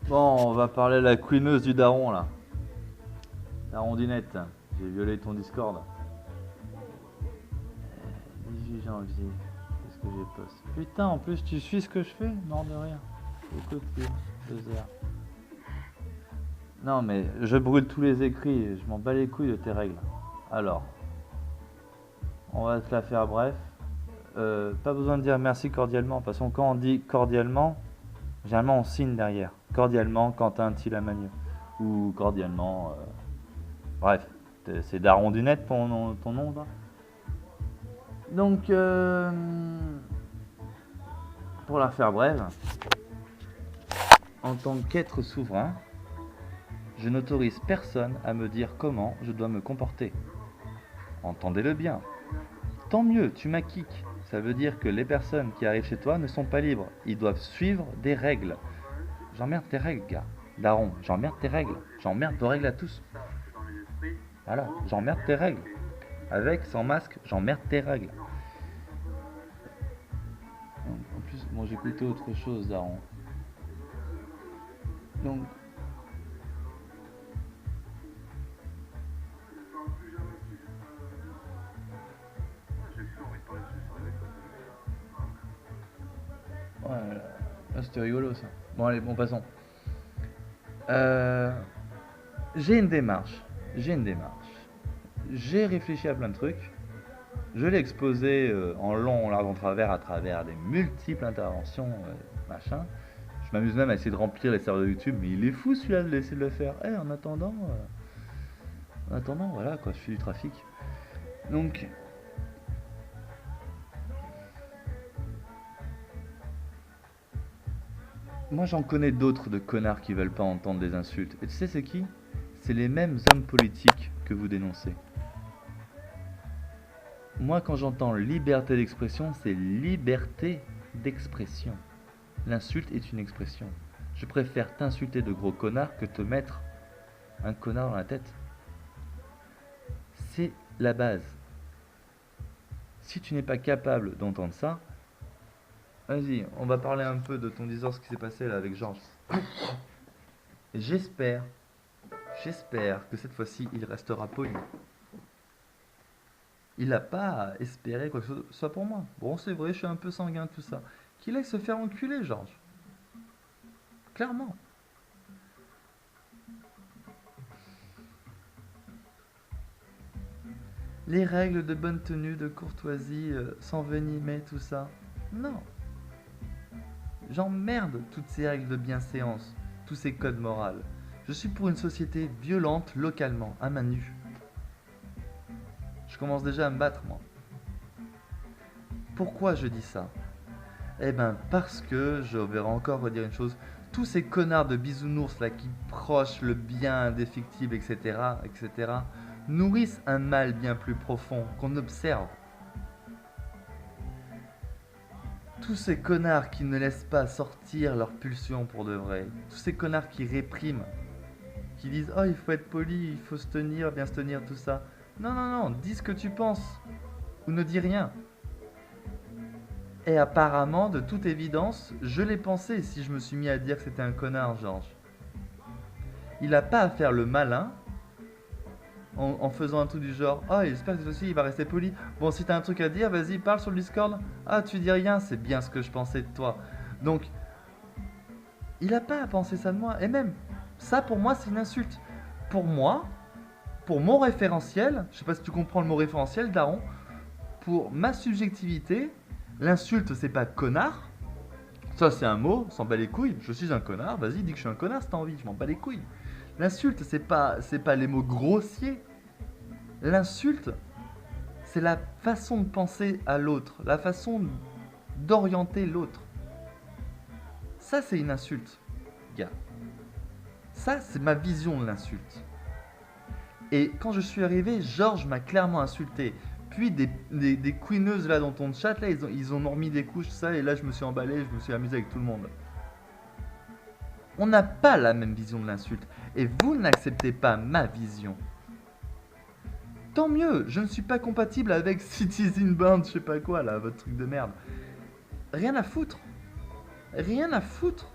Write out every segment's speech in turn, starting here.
Bon, on va parler de la queeneuse du daron là. La rondinette. J'ai violé ton Discord. 18 janvier. Qu'est-ce que j'ai posté? Putain, en plus tu suis ce que je fais? Non, de rien. Écoute, 2 heures. Non, mais je brûle tous les écrits. Je m'en bats les couilles de tes règles. Alors, on va te la faire bref. Pas besoin de dire merci cordialement. Parce que quand on dit cordialement, généralement on signe derrière. Cordialement, Quentin Tillamagno. Ou cordialement. Bref, c'est Daron du net ton nom là. Donc, pour la faire brève, en tant qu'être souverain, je n'autorise personne à me dire comment je dois me comporter. Entendez-le bien. Tant mieux, tu m'as kick. Ça veut dire que les personnes qui arrivent chez toi ne sont pas libres. Ils doivent suivre des règles. J'emmerde tes règles, gars. Daron, j'emmerde tes règles. J'emmerde vos règles à tous. Voilà, j'emmerde tes règles. Avec, sans masque, j'emmerde tes règles. En plus, moi j'écoutais autre chose, Daron. Donc, ouais, là, c'était rigolo ça. Bon, allez, bon, passons. Euh, j'ai une démarche. J'ai réfléchi à plein de trucs. Je l'ai exposé en long, en large, en travers, à travers des multiples interventions, machin. Je m'amuse même à essayer de remplir les serveurs de YouTube, mais il est fou celui-là de laisser de le faire. En attendant, voilà quoi, je fais du trafic. Donc, moi j'en connais d'autres de connards qui veulent pas entendre des insultes. Et tu sais c'est qui? C'est les mêmes hommes politiques que vous dénoncez. Moi quand j'entends liberté d'expression, c'est liberté d'expression. L'insulte est une expression. Je préfère t'insulter de gros connard que te mettre un connard dans la tête. C'est la base. Si tu n'es pas capable d'entendre ça, vas-y, on va parler un peu de ton divorce qui s'est passé là avec Georges. J'espère, j'espère que cette fois-ci il restera poli. Il n'a pas espéré quoi que ce soit pour moi. Bon, c'est vrai, je suis un peu sanguin, tout ça. Qu'il aille se faire enculer, Georges. Clairement. Les règles de bonne tenue, de courtoisie, s'envenimer, tout ça. Non. J'emmerde toutes ces règles de bienséance, tous ces codes moraux. Je suis pour une société violente localement, à main nue. Je commence déjà à me battre, moi. Pourquoi je dis ça? Eh ben parce que, je vais encore redire une chose, tous ces connards de bisounours là qui prochent le bien indéfectible, etc., etc., nourrissent un mal bien plus profond qu'on observe. Tous ces connards qui ne laissent pas sortir leurs pulsions pour de vrai, tous ces connards qui répriment, qui disent oh il faut être poli, il faut se tenir, bien se tenir, tout ça. Non, non, non, dis ce que tu penses, ou ne dis rien. Et apparemment, de toute évidence, je l'ai pensé si je me suis mis à dire que c'était un connard, Georges. Il a pas à faire le malin en faisant un truc du genre ah, j'espère que cette fois-ci il va rester poli. Bon, si t'as un truc à dire, vas-y, parle sur le Discord. Ah, tu dis rien, c'est bien ce que je pensais de toi. Donc, il a pas à penser ça de moi. Et même, ça pour moi, c'est une insulte. Pour moi, pour mon référentiel, je sais pas si tu comprends le mot référentiel, Daron, pour ma subjectivité, l'insulte c'est pas connard. Ça c'est un mot, on s'en bat les couilles. Je suis un connard, vas-y, dis que je suis un connard si t'as envie, je m'en bats les couilles. L'insulte c'est pas les mots grossiers. L'insulte, c'est la façon de penser à l'autre, la façon d'orienter l'autre. Ça c'est une insulte, gars. Ça c'est ma vision de l'insulte. Et quand je suis arrivé, Georges m'a clairement insulté. Puis des queeneuses là dans ton chat, là, ils ont remis des couches, tout ça, et là je me suis emballé, je me suis amusé avec tout le monde. On n'a pas la même vision de l'insulte. Et vous n'acceptez pas ma vision. Tant mieux, je ne suis pas compatible avec Citizen Band, je sais pas quoi là, votre truc de merde. Rien à foutre. Rien à foutre,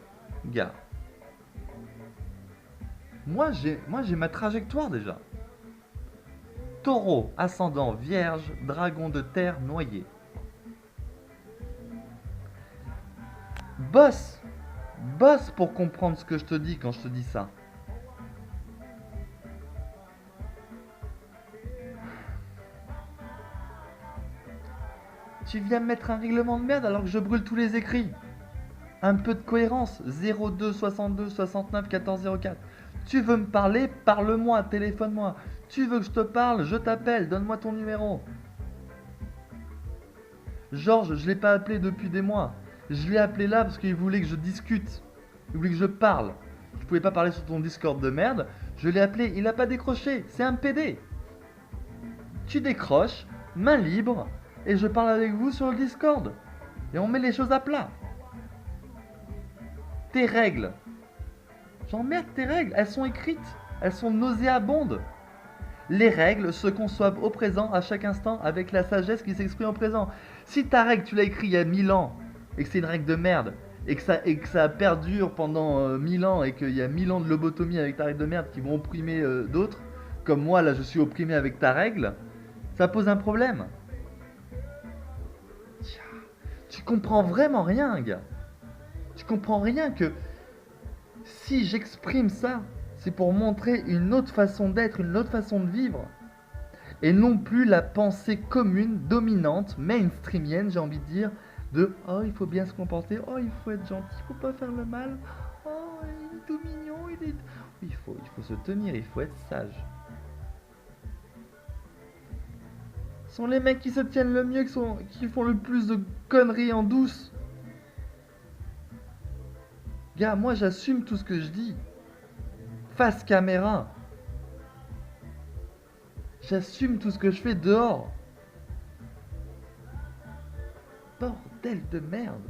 gars. Moi j'ai ma trajectoire déjà. Taureau, ascendant, vierge, dragon de terre, noyé. Bosse. Bosse pour comprendre ce que je te dis quand je te dis ça. Tu viens me mettre un règlement de merde alors que je brûle tous les écrits. Un peu de cohérence. 02 62 69 14 04. Tu veux me parler? Parle-moi, téléphone-moi. Tu veux que je te parle? Je t'appelle, donne-moi ton numéro. Georges, je l'ai pas appelé depuis des mois. Je l'ai appelé là parce qu'il voulait que je discute. Il voulait que je parle. Je pouvais pas parler sur ton Discord de merde. Je l'ai appelé, il a pas décroché. C'est un PD. Tu décroches, main libre, et je parle avec vous sur le Discord. Et on met les choses à plat. Tes règles. J'emmerde tes règles. Elles sont écrites. Elles sont nauséabondes. Les règles se conçoivent au présent, à chaque instant, avec la sagesse qui s'exprime au présent. Si ta règle, tu l'as écrite il y a 1000 ans, et que c'est une règle de merde, et que ça perdure pendant 1000 ans, et qu'il y a 1000 ans de lobotomie avec ta règle de merde qui vont opprimer d'autres, comme moi, là, je suis opprimé avec ta règle, ça pose un problème. Tu comprends vraiment rien, gars. Tu comprends rien que si j'exprime ça, c'est pour montrer une autre façon d'être, une autre façon de vivre. Et non plus la pensée commune, dominante, mainstreamienne, j'ai envie de dire, de oh, il faut bien se comporter, oh, il faut être gentil, il faut pas faire le mal, oh, il est tout mignon, il est. Il faut se tenir, il faut être sage. Ce sont les mecs qui se tiennent le mieux, qui font le plus de conneries en douce. Gars, moi j'assume tout ce que je dis. Face caméra. J'assume tout ce que je fais dehors. Bordel de merde.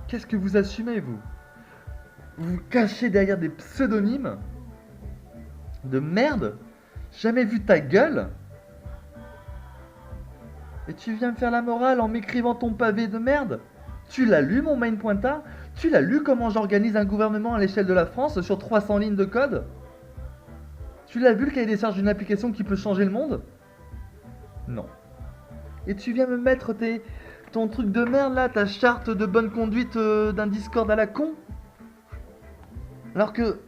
Qu'est-ce que vous assumez, vous? Vous vous cachez derrière des pseudonymes de merde. Jamais vu ta gueule. Et tu viens me faire la morale en m'écrivant ton pavé de merde. Tu l'as lu, mon main pointa? Tu l'as lu comment j'organise un gouvernement à l'échelle de la France sur 300 lignes de code? Tu l'as vu le cahier des charges d'une application qui peut changer le monde? Non. Et tu viens me mettre ton truc de merde là, ta charte de bonne conduite d'un Discord à la con? Alors que...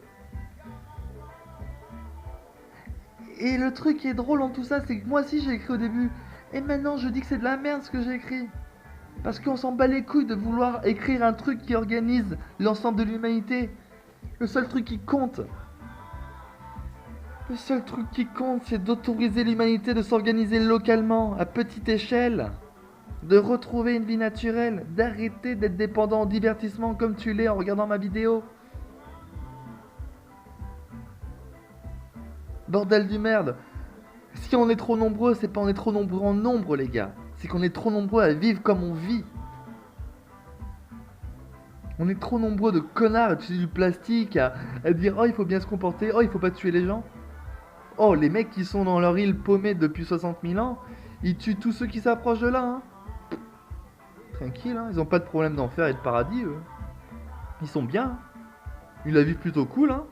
Et le truc qui est drôle en tout ça, c'est que moi aussi j'ai écrit au début. Et maintenant je dis que c'est de la merde ce que j'ai écrit. Parce qu'on s'en bat les couilles de vouloir écrire un truc qui organise l'ensemble de l'humanité. Le seul truc qui compte, c'est d'autoriser l'humanité de s'organiser localement, à petite échelle, de retrouver une vie naturelle, d'arrêter d'être dépendant au divertissement comme tu l'es en regardant ma vidéo. Bordel du merde. Si on est trop nombreux, c'est pas on est trop nombreux en nombre, les gars. C'est qu'on est trop nombreux à vivre comme on vit. On est trop nombreux de connards à utiliser du plastique, à dire oh il faut bien se comporter, oh il faut pas tuer les gens. Oh les mecs qui sont dans leur île paumée depuis 60 000 ans, ils tuent tous ceux qui s'approchent de là. Hein. Tranquille, hein. Ils ont pas de problème d'enfer et de paradis eux. Ils sont bien. Ils la vivent plutôt cool hein.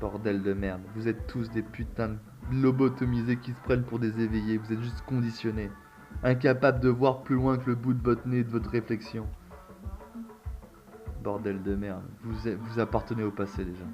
Bordel de merde, vous êtes tous des putains de lobotomisés qui se prennent pour des éveillés, vous êtes juste conditionnés. Incapable de voir plus loin que le bout de votre nez de votre réflexion. Bordel de merde, vous appartenez au passé déjà.